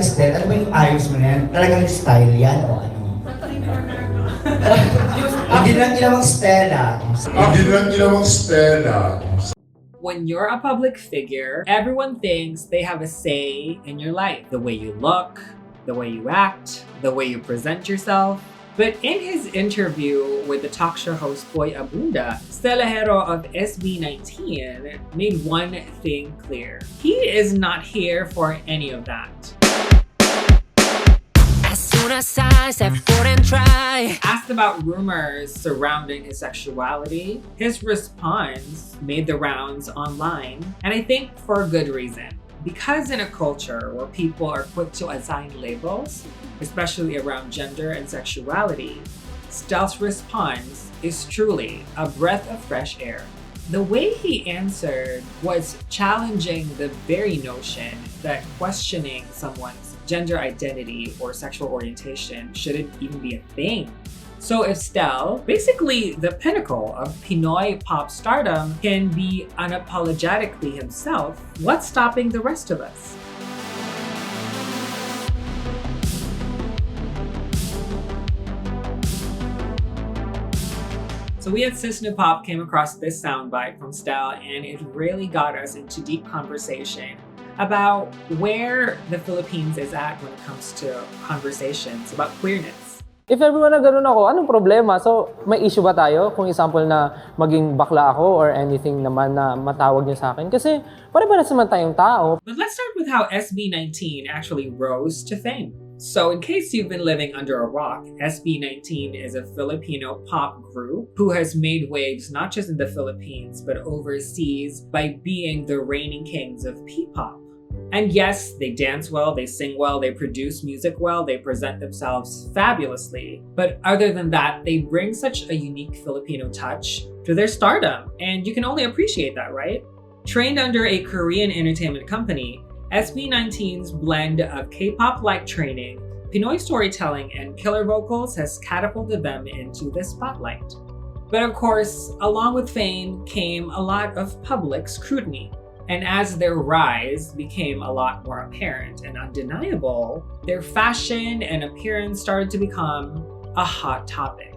Stell, ano ba yung ayos mo na yan? Talagang style yan o ano? Hindi lang ginawang Stella. Hindi lang ginawang Stella. When you're a public figure, everyone thinks they have a say in your life. The way you look, the way you act, the way you present yourself. But in his interview with the talk show host Boy Abunda, Stell Ajero of SB19 made one thing clear. He is not here for any of that. As soon as I step forward and try. Asked about rumors surrounding his sexuality, his response made the rounds online, and I think for a good reason. Because in a culture where people are quick to assign labels, especially around gender and sexuality, Stell's response is truly a breath of fresh air. The way he answered was challenging the very notion that questioning someone's gender identity or sexual orientation shouldn't even be a thing. So if Stell, basically the pinnacle of Pinoy pop stardom, can be unapologetically himself, what's stopping the rest of us? So we at SISNE Pop came across this soundbite from Stell, and it really got us into deep conversation about where the Philippines is at when it comes to conversations about queerness. If everyone na ganun ako, anong problema? So, may issue ba tayo? Kung example na maging bakla ako or anything naman na matawag niyo sa akin? Kasi pare-pares naman tayong tao. But let's start with how SB19 actually rose to fame. So in case you've been living under a rock, SB19 is a Filipino pop group who has made waves not just in the Philippines, but overseas by being the reigning kings of P-pop. And yes, they dance well, they sing well, they produce music well, they present themselves fabulously. But other than that, they bring such a unique Filipino touch to their stardom. And you can only appreciate that, right? Trained under a Korean entertainment company, SB19's blend of K-pop-like training, Pinoy storytelling, and killer vocals has catapulted them into the spotlight. But of course, along with fame came a lot of public scrutiny. And as their rise became a lot more apparent and undeniable, their fashion and appearance started to become a hot topic.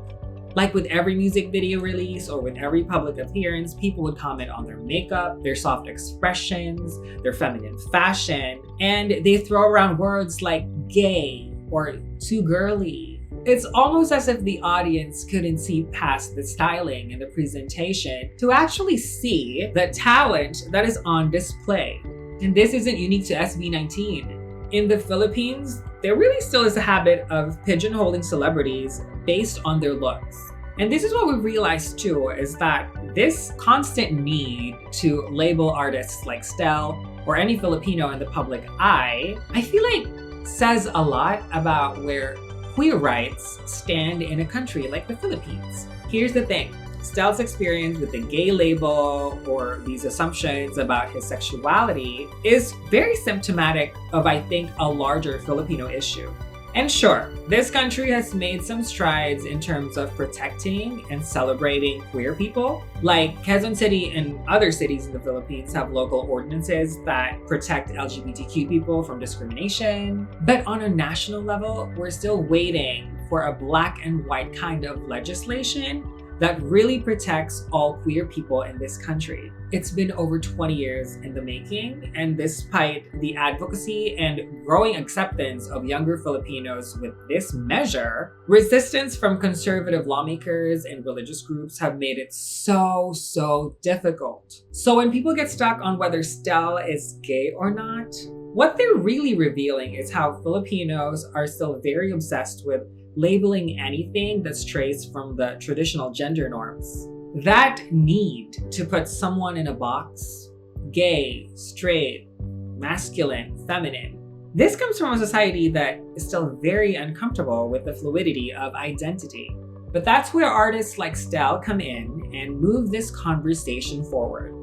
Like with every music video release or with every public appearance, people would comment on their makeup, their soft expressions, their feminine fashion, and they throw around words like gay or too girly. It's almost as if the audience couldn't see past the styling and the presentation to actually see the talent that is on display. And this isn't unique to SB19. In the Philippines, there really still is a habit of pigeonholing celebrities based on their looks. And this is what we realized too, is that this constant need to label artists like Stell or any Filipino in the public eye, I feel like says a lot about where queer rights stand in a country like the Philippines. Here's the thing. Stell's experience with the gay label or these assumptions about his sexuality is very symptomatic of, I think, a larger Filipino issue. And sure, this country has made some strides in terms of protecting and celebrating queer people. Like Quezon City and other cities in the Philippines have local ordinances that protect LGBTQ people from discrimination. But on a national level, we're still waiting for a black and white kind of legislation that really protects all queer people in this country. It's been over 20 years in the making, and despite the advocacy and growing acceptance of younger Filipinos with this measure, resistance from conservative lawmakers and religious groups have made it so difficult. So when people get stuck on whether Stell is gay or not, what they're really revealing is how Filipinos are still very obsessed with labeling anything that strays from the traditional gender norms. That need to put someone in a box, gay, straight, masculine, feminine, this comes from a society that is still very uncomfortable with the fluidity of identity. But that's where artists like Stell come in and move this conversation forward.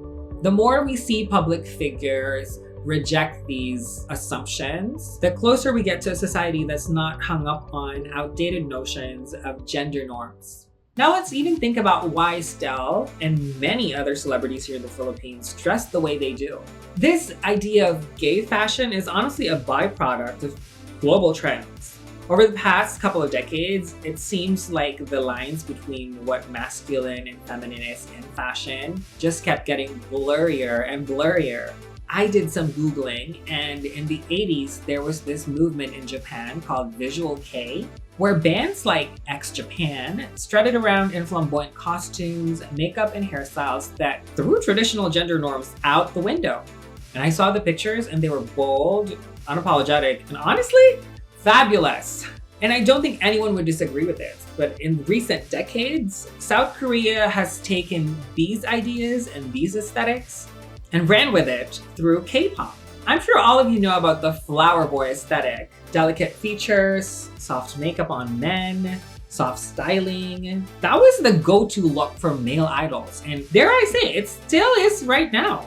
The more we see public figures reject these assumptions, the closer we get to a society that's not hung up on outdated notions of gender norms. Now let's even think about why Stell and many other celebrities here in the Philippines dress the way they do. This idea of gay fashion is honestly a byproduct of global trends. Over the past couple of decades, it seems like the lines between what masculine and feminine is in fashion just kept getting blurrier and blurrier. I did some Googling, and in the 80s, there was this movement in Japan called Visual Kei, where bands like X Japan strutted around in flamboyant costumes, makeup, and hairstyles that threw traditional gender norms out the window. And I saw the pictures, and they were bold, unapologetic, and honestly, fabulous. And I don't think anyone would disagree with this, but in recent decades, South Korea has taken these ideas and these aesthetics and ran with it through K-pop. I'm sure all of you know about the flower boy aesthetic. Delicate features, soft makeup on men, soft styling. That was the go-to look for male idols, and dare I say, it still is right now.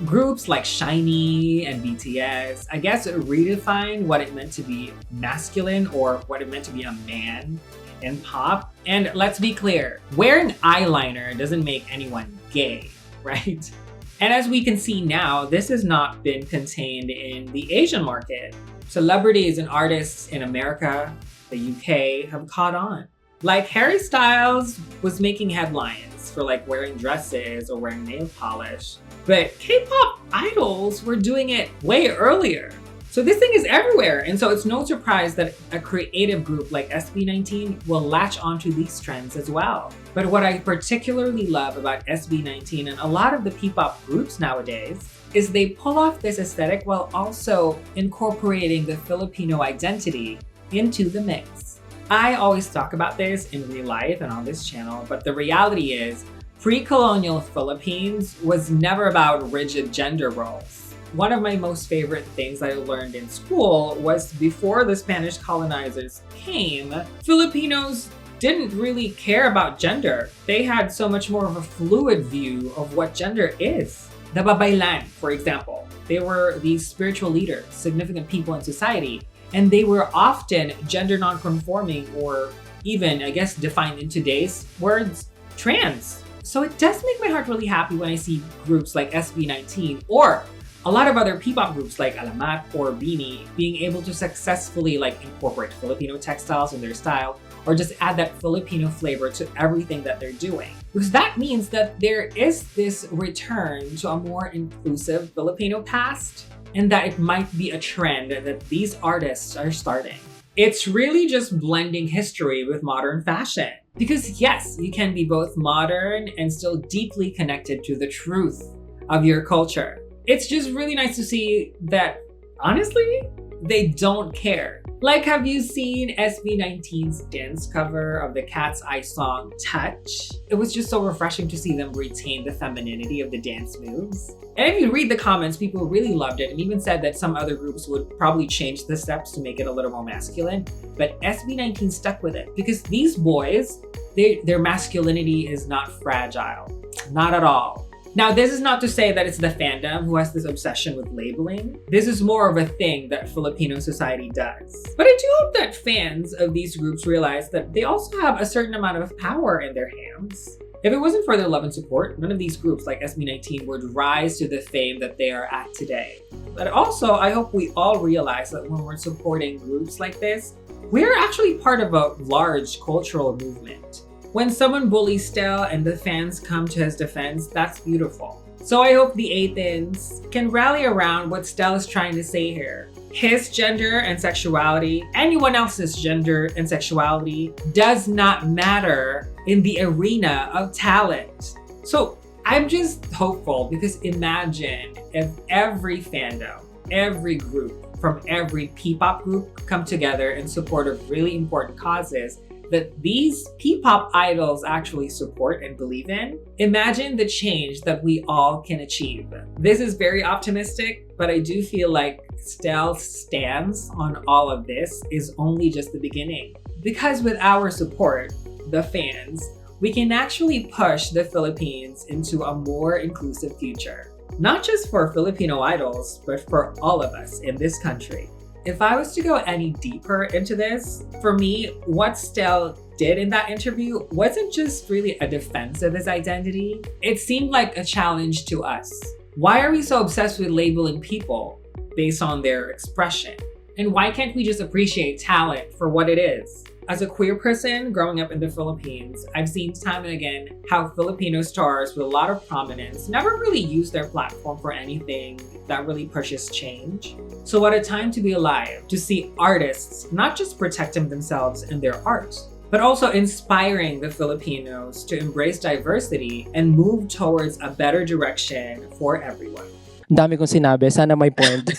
Groups like SHINee and BTS, I guess, redefined what it meant to be masculine or what it meant to be a man in pop. And let's be clear, wearing eyeliner doesn't make anyone gay, right? And as we can see now, this has not been contained in the Asian market. Celebrities and artists in America, the UK, have caught on. Like Harry Styles was making headlines for like wearing dresses or wearing nail polish, but K-pop idols were doing it way earlier. So this thing is everywhere, and so it's no surprise that a creative group like SB19 will latch onto these trends as well. But what I particularly love about SB19 and a lot of the P-pop groups nowadays is they pull off this aesthetic while also incorporating the Filipino identity into the mix. I always talk about this in real life and on this channel, but the reality is pre-colonial Philippines was never about rigid gender roles. One of my most favorite things I learned in school was before the Spanish colonizers came, Filipinos didn't really care about gender. They had so much more of a fluid view of what gender is. The babaylan, for example, they were these spiritual leaders, significant people in society, and they were often gender non-conforming or even, I guess, defined in today's words, trans. So it does make my heart really happy when I see groups like SB19 or a lot of other P-pop groups like Alamat or Beanie being able to successfully incorporate Filipino textiles in their style or just add that Filipino flavor to everything that they're doing. Because that means that there is this return to a more inclusive Filipino past and that it might be a trend that these artists are starting. It's really just blending history with modern fashion. Because yes, you can be both modern and still deeply connected to the truth of your culture. It's just really nice to see that, honestly, they don't care. Like, have you seen SB19's dance cover of the Cat's Eye song, Touch? It was just so refreshing to see them retain the femininity of the dance moves. And if you read the comments, people really loved it and even said that some other groups would probably change the steps to make it a little more masculine. But SB19 stuck with it because these boys, their masculinity is not fragile. Not at all. Now, this is not to say that it's the fandom who has this obsession with labeling. This is more of a thing that Filipino society does. But I do hope that fans of these groups realize that they also have a certain amount of power in their hands. If it wasn't for their love and support, none of these groups like SB19 would rise to the fame that they are at today. But also, I hope we all realize that when we're supporting groups like this, we're actually part of a large cultural movement. When someone bullies Stell and the fans come to his defense, that's beautiful. So I hope the Athens can rally around what Stell is trying to say here. His gender and sexuality, anyone else's gender and sexuality, does not matter in the arena of talent. So I'm just hopeful because imagine if every fandom, every group from every P-pop group come together in support of really important causes that these P-pop idols actually support and believe in. Imagine the change that we all can achieve. This is very optimistic, but I do feel like Stell's stance on all of this is only just the beginning. Because with our support, the fans, we can actually push the Philippines into a more inclusive future. Not just for Filipino idols, but for all of us in this country. If I was to go any deeper into this, for me, what Stell did in that interview wasn't just really a defense of his identity. It seemed like a challenge to us. Why are we so obsessed with labeling people based on their expression? And why can't we just appreciate talent for what it is? As a queer person growing up in the Philippines, I've seen time and again how Filipino stars with a lot of prominence never really use their platform for anything that really pushes change. So what a time to be alive, to see artists not just protecting themselves and their art, but also inspiring the Filipinos to embrace diversity and move towards a better direction for everyone. Dami kong sinabi. Sana may point.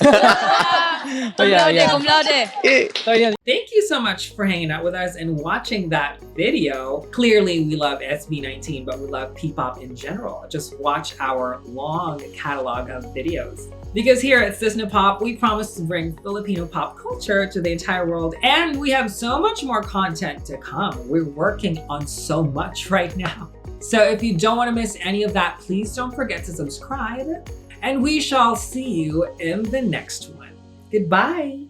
Cum laude. So, yun. Thank you so much for hanging out with us and watching that video. Clearly, we love SB19, but we love P-pop in general. Just watch our long catalog of videos. Because here at SISNE Pop, we promise to bring Filipino pop culture to the entire world, and we have so much more content to come. We're working on so much right now. So if you don't want to miss any of that, please don't forget to subscribe, and we shall see you in the next one. Goodbye!